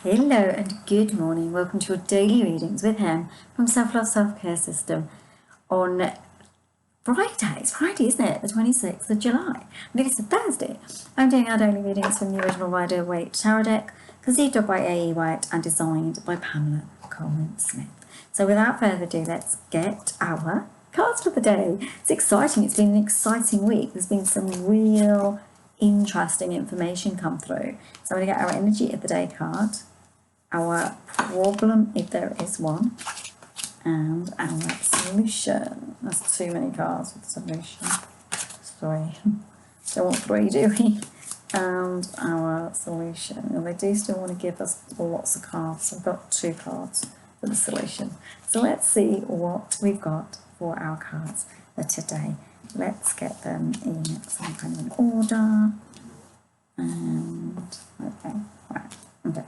Hello and good morning. Welcome to your daily readings with him from Self Love Self Care System on Friday. It's Friday, isn't it? The 26th of July. I think it's a Thursday. I'm doing our daily readings from the original Waite Tarot deck, conceived by A.E. Waite and designed by Pamela Coleman-Smith. So without further ado, let's get our cards for the day. It's exciting. It's been an exciting week. There's been some real interesting information come through. So I'm going to get our energy of the day card, our problem, if there is one, and our solution. That's too many cards with solution. Three. Don't want three, do we? And our solution. And they do still want to give us lots of cards. So I've got 2 cards for the solution. So let's see what we've got for our cards for today. Let's get them in some kind of an order. And okay, right, okay.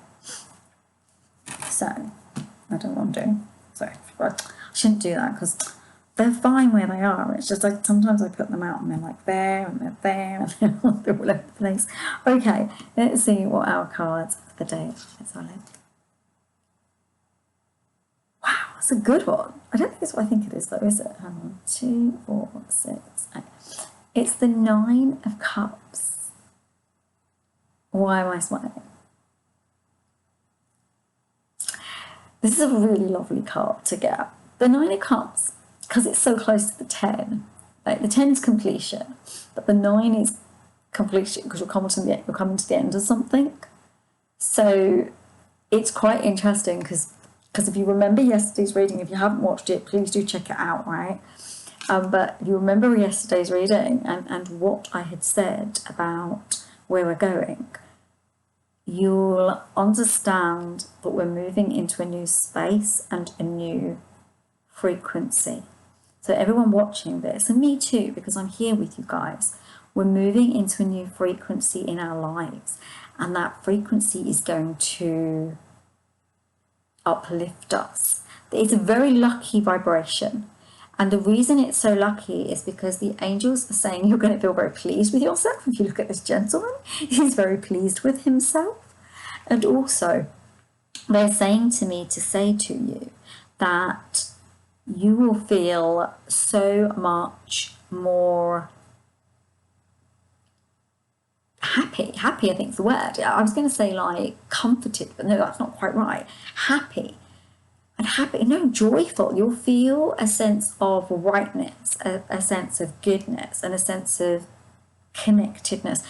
So I don't know what I'm doing. So I shouldn't do that because they're fine where they are. It's just like sometimes I put them out and they're like there and they're there and they're all over the place. Okay, let's see what our cards for the day are. Let's have a look. Wow, that's a good one. I don't think it's what I think it is though, is it? Hang on. 2, 4, 6, 8. It's the 9 of Cups. Why am I smiling? This is a really lovely card to get. The 9 of Cups, because it's so close to the 10. Like the 10 is completion, but the 9 is completion because you're coming to the end of something. So it's quite interesting because if you remember yesterday's reading, if you haven't watched it, please do check it out, right? But you remember yesterday's reading and what I had said about where we're going, you'll understand that we're moving into a new space and a new frequency. So everyone watching this, and me too, because I'm here with you guys, we're moving into a new frequency in our lives, and that frequency is going to uplift us. It's a very lucky vibration. And the reason it's so lucky is because the angels are saying you're going to feel very pleased with yourself. If you look at this gentleman, he's very pleased with himself. And also, they're saying to me to say to you that you will feel so much more happy. Happy, I think is the word. I was going to say like comforted, but no, that's not quite right. Happy. And happy, no, joyful. You'll feel a sense of rightness, a sense of goodness, and a sense of connectedness.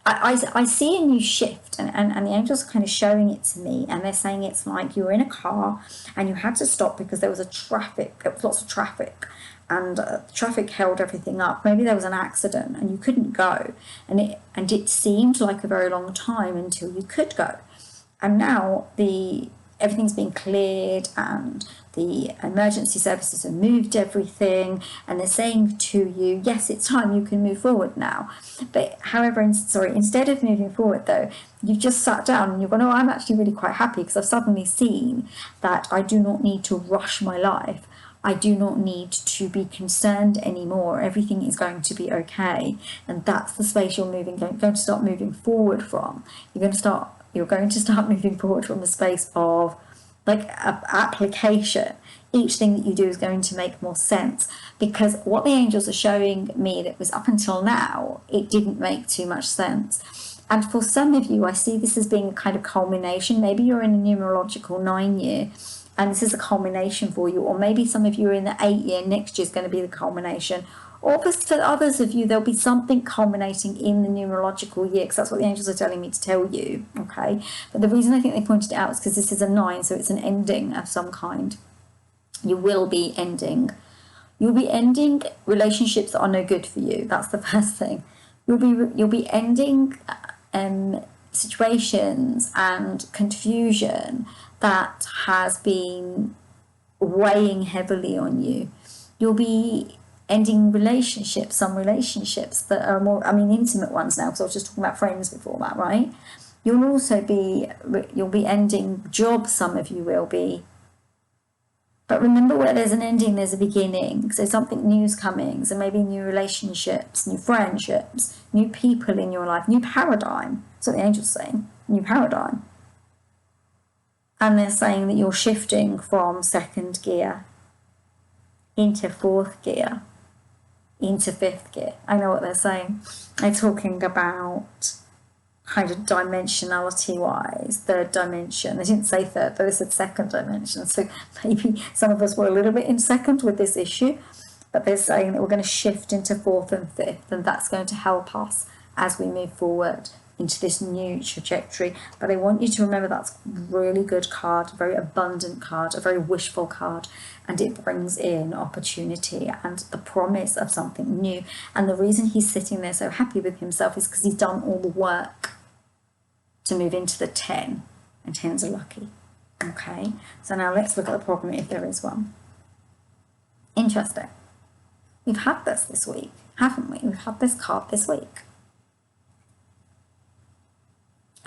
I see a new shift, and the angels are kind of showing it to me, and they're saying it's like you were in a car and you had to stop because there was lots of traffic, and traffic held everything up. Maybe there was an accident and you couldn't go, and it seemed like a very long time until you could go. And now everything's been cleared and the emergency services have moved everything, and they're saying to you, yes, it's time, you can move forward now. But however, instead of moving forward though, you've just sat down and you're going, oh, I'm actually really quite happy because I've suddenly seen that I do not need to rush my life. I do not need to be concerned anymore. Everything is going to be okay. And that's the space you're going to start moving forward from. You're going to start moving forward from a space of like application. Each thing that you do is going to make more sense, because what the angels are showing me that was up until now, it didn't make too much sense. And for some of you, I see this as being a kind of culmination. Maybe you're in a numerological 9 year and this is a culmination for you, or maybe some of you are in the 8 year, next year is going to be the culmination. Or for others of you, there'll be something culminating in the numerological year, because that's what the angels are telling me to tell you, okay? But the reason I think they pointed it out is because this is a 9, so it's an ending of some kind. You will be ending. You'll be ending relationships that are no good for you. That's the first thing. You'll be ending situations and confusion that has been weighing heavily on you. You'll be ending relationships, some relationships that are more, intimate ones now, because I was just talking about friends before that, right? You'll be ending jobs, some of you will be. But remember, where there's an ending, there's a beginning. So something new's coming. So maybe new relationships, new friendships, new people in your life, new paradigm. That's what the angel's saying, new paradigm. And they're saying that you're shifting from second gear into fourth gear, into fifth gear. I know what they're saying. They're talking about kind of dimensionality wise, third dimension. They didn't say third, though, they said second dimension. So maybe some of us were a little bit in second with this issue, but they're saying that we're going to shift into fourth and fifth, and that's going to help us as we move forward into this new trajectory. But I want you to remember that's a really good card, a very abundant card, a very wishful card, and it brings in opportunity and the promise of something new. And the reason he's sitting there so happy with himself is because he's done all the work to move into the 10, and 10s are lucky. Okay, so now let's look at the problem if there is one. Interesting. We've had this week, haven't we? We've had this card this week.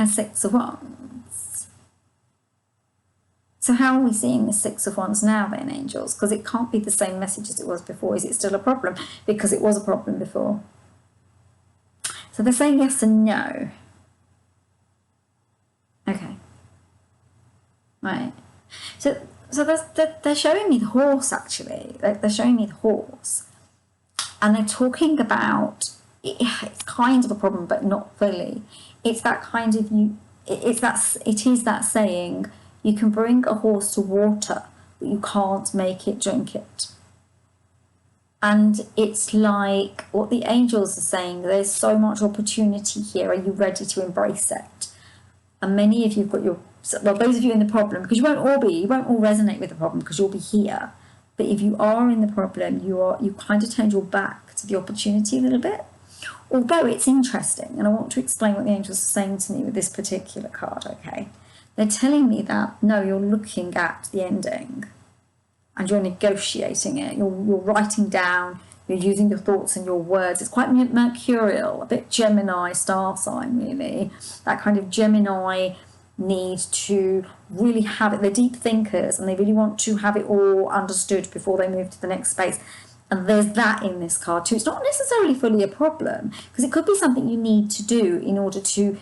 A 6 of Wands. So how are we seeing the 6 of Wands now then, angels? Because it can't be the same message as it was before. Is it still a problem? Because it was a problem before. So they're saying yes and no. Okay. Right. So they're showing me the horse, actually. They're showing me the horse. And they're talking about, it's kind of a problem, but not fully. It's that kind of, it is that saying, you can bring a horse to water, but you can't make it drink it. And it's like what the angels are saying, there's so much opportunity here. Are you ready to embrace it? And many of you have got your, well, those of you in the problem, because you won't all resonate with the problem because you'll be here. But if you are in the problem, you kind of turned your back to the opportunity a little bit. Although it's interesting, and I want to explain what the angels are saying to me with this particular card, okay? They're telling me that, no, you're looking at the ending and you're negotiating it. You're writing down, you're using your thoughts and your words. It's quite mercurial, a bit Gemini star sign, really. That kind of Gemini need to really have it. They're deep thinkers and they really want to have it all understood before they move to the next space. And there's that in this card too. It's not necessarily fully a problem, because it could be something you need to do in order to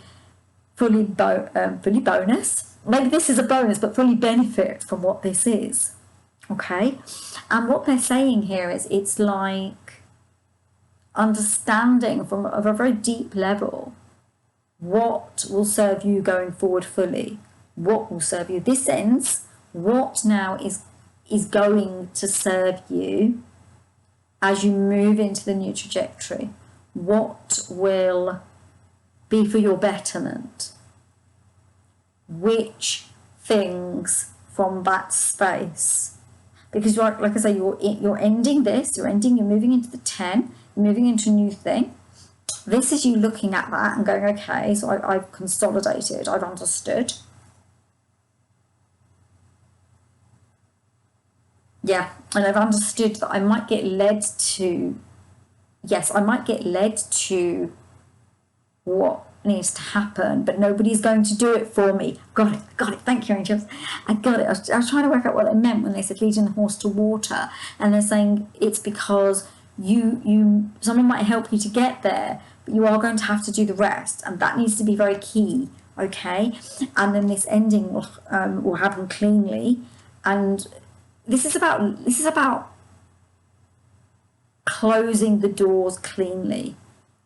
fully bonus. Maybe this is a bonus, but fully benefit from what this is. Okay? And what they're saying here is it's like understanding from a very deep level what will serve you going forward fully. What will serve you. This ends. What now is going to serve you as you move into the new trajectory? What will be for your betterment? Which things from that space? Because like I say, you're ending this, you're moving into the 10, you're moving into a new thing. This is you looking at that and going, okay, so I've consolidated, I've understood. Yeah, and I've understood that I might get led to, yes, I might get led to what needs to happen, but nobody's going to do it for me. Got it, thank you, angels. I got it. I was trying to work out what it meant when they said leading the horse to water, and they're saying it's because someone might help you to get there, but you are going to have to do the rest, and that needs to be very key, okay? And then this ending will happen cleanly, and this is about closing the doors cleanly.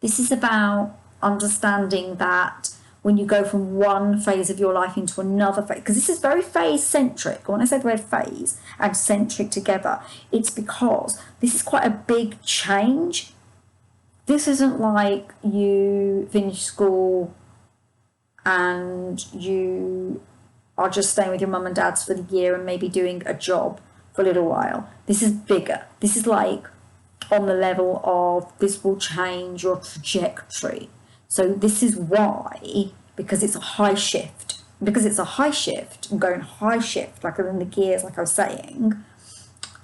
This is about understanding that when you go from one phase of your life into another phase, because this is very phase-centric. When I say the word phase and centric together, it's because this is quite a big change. This isn't like you finish school and you are just staying with your mum and dad's for the year and maybe doing a job for a little while. This is bigger. This is like on the level of this will change your trajectory. So this is why, because it's a high shift. Because it's a high shift, I'm going high shift, like in the gears, like I was saying,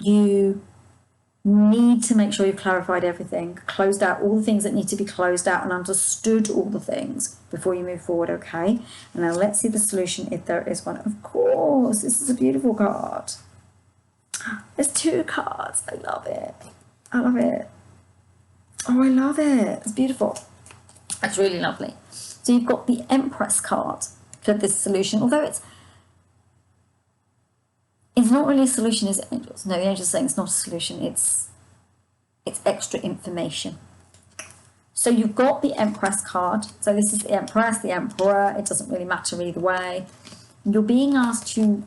you need to make sure you've clarified everything, closed out all the things that need to be closed out and understood all the things before you move forward, okay? And now let's see the solution if there is one. Of course, this is a beautiful card. There's 2 cards. I love it. I love it. Oh, I love it. It's beautiful. It's really lovely. So you've got the Empress card for this solution, although It's not really a solution, is it, angels? No, the angels are saying it's not a solution. It's extra information. So you've got the Empress card. So this is the Empress, the Emperor. It doesn't really matter either way. You're being asked to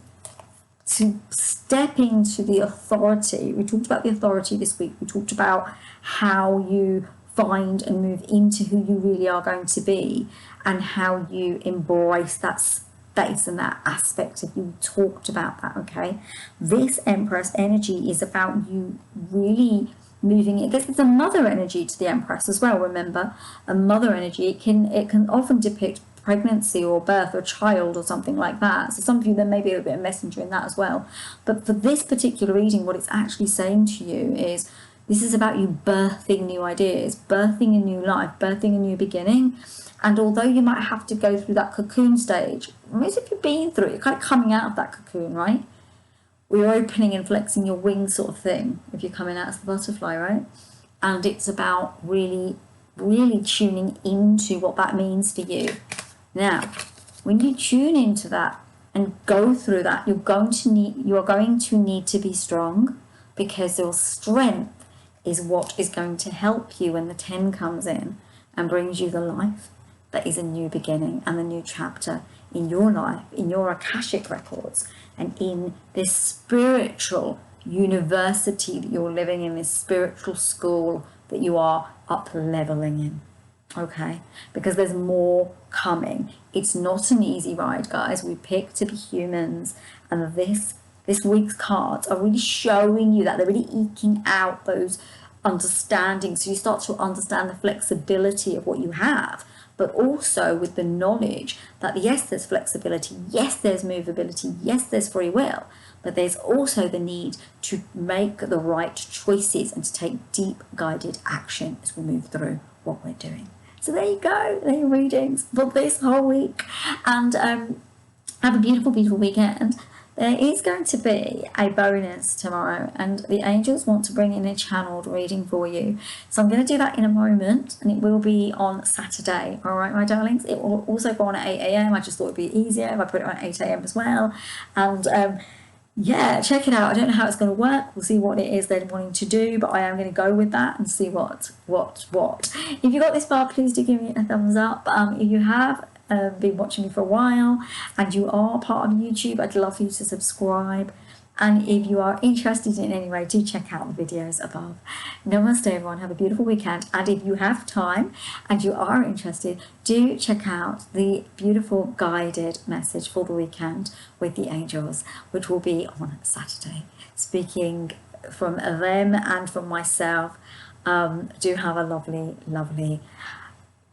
step into the authority. We talked about the authority this week. We talked about how you find and move into who you really are going to be, and how you embrace that space and that aspect of you. Talked about that, okay? This Empress energy is about you really moving it. This is a mother energy to the Empress as well. Remember, a mother energy, it can often depict pregnancy or birth or child or something like that. So some of you, there may be a bit of messenger in that as well. But for this particular reading, what it's actually saying to you is this is about you birthing new ideas, birthing a new life, birthing a new beginning. And although you might have to go through that cocoon stage, most of you've been through it, you're kind of coming out of that cocoon, right? We're opening and flexing your wings sort of thing if you're coming out as the butterfly, right? And it's about really, really tuning into what that means for you. Now, when you tune into that and go through that, you are going to need to be strong, because your strength is what is going to help you when the 10 comes in and brings you the life that is a new beginning and a new chapter in your life, in your Akashic records, and in this spiritual university that you're living in, this spiritual school that you are up leveling in. Okay, because there's more coming. It's not an easy ride, guys. We pick to be humans, and this week's cards are really showing you that. They're really eking out those understandings, so you start to understand the flexibility of what you have, but also with the knowledge that yes, there's flexibility, yes, there's movability, yes, there's free will, but there's also the need to make the right choices and to take deep guided action as we move through what we're doing. So there you go, there are your readings for this whole week, and have a beautiful, beautiful weekend. There is going to be a bonus tomorrow, and the angels want to bring in a channeled reading for you. So I'm going to do that in a moment, and it will be on Saturday. All right, my darlings. It will also go on at 8 a.m. I just thought it'd be easier if I put it on at 8 a.m. as well. And yeah, check it out. I don't know how it's going to work. We'll see what it is they're wanting to do, but I am going to go with that and see what. If you got this far, please do give me a thumbs up. If you have been watching me for a while and you are part of YouTube, I'd love for you to subscribe. And if you are interested in any way, do check out the videos above. Namaste, everyone. Have a beautiful weekend. And if you have time and you are interested, do check out the beautiful guided message for the weekend with the angels, which will be on Saturday. Speaking from them and from myself, do have a lovely, lovely,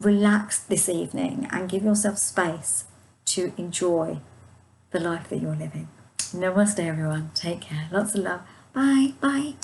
relax this evening and give yourself space to enjoy the life that you're living. Namaste, everyone. Take care. Lots of love. Bye. Bye.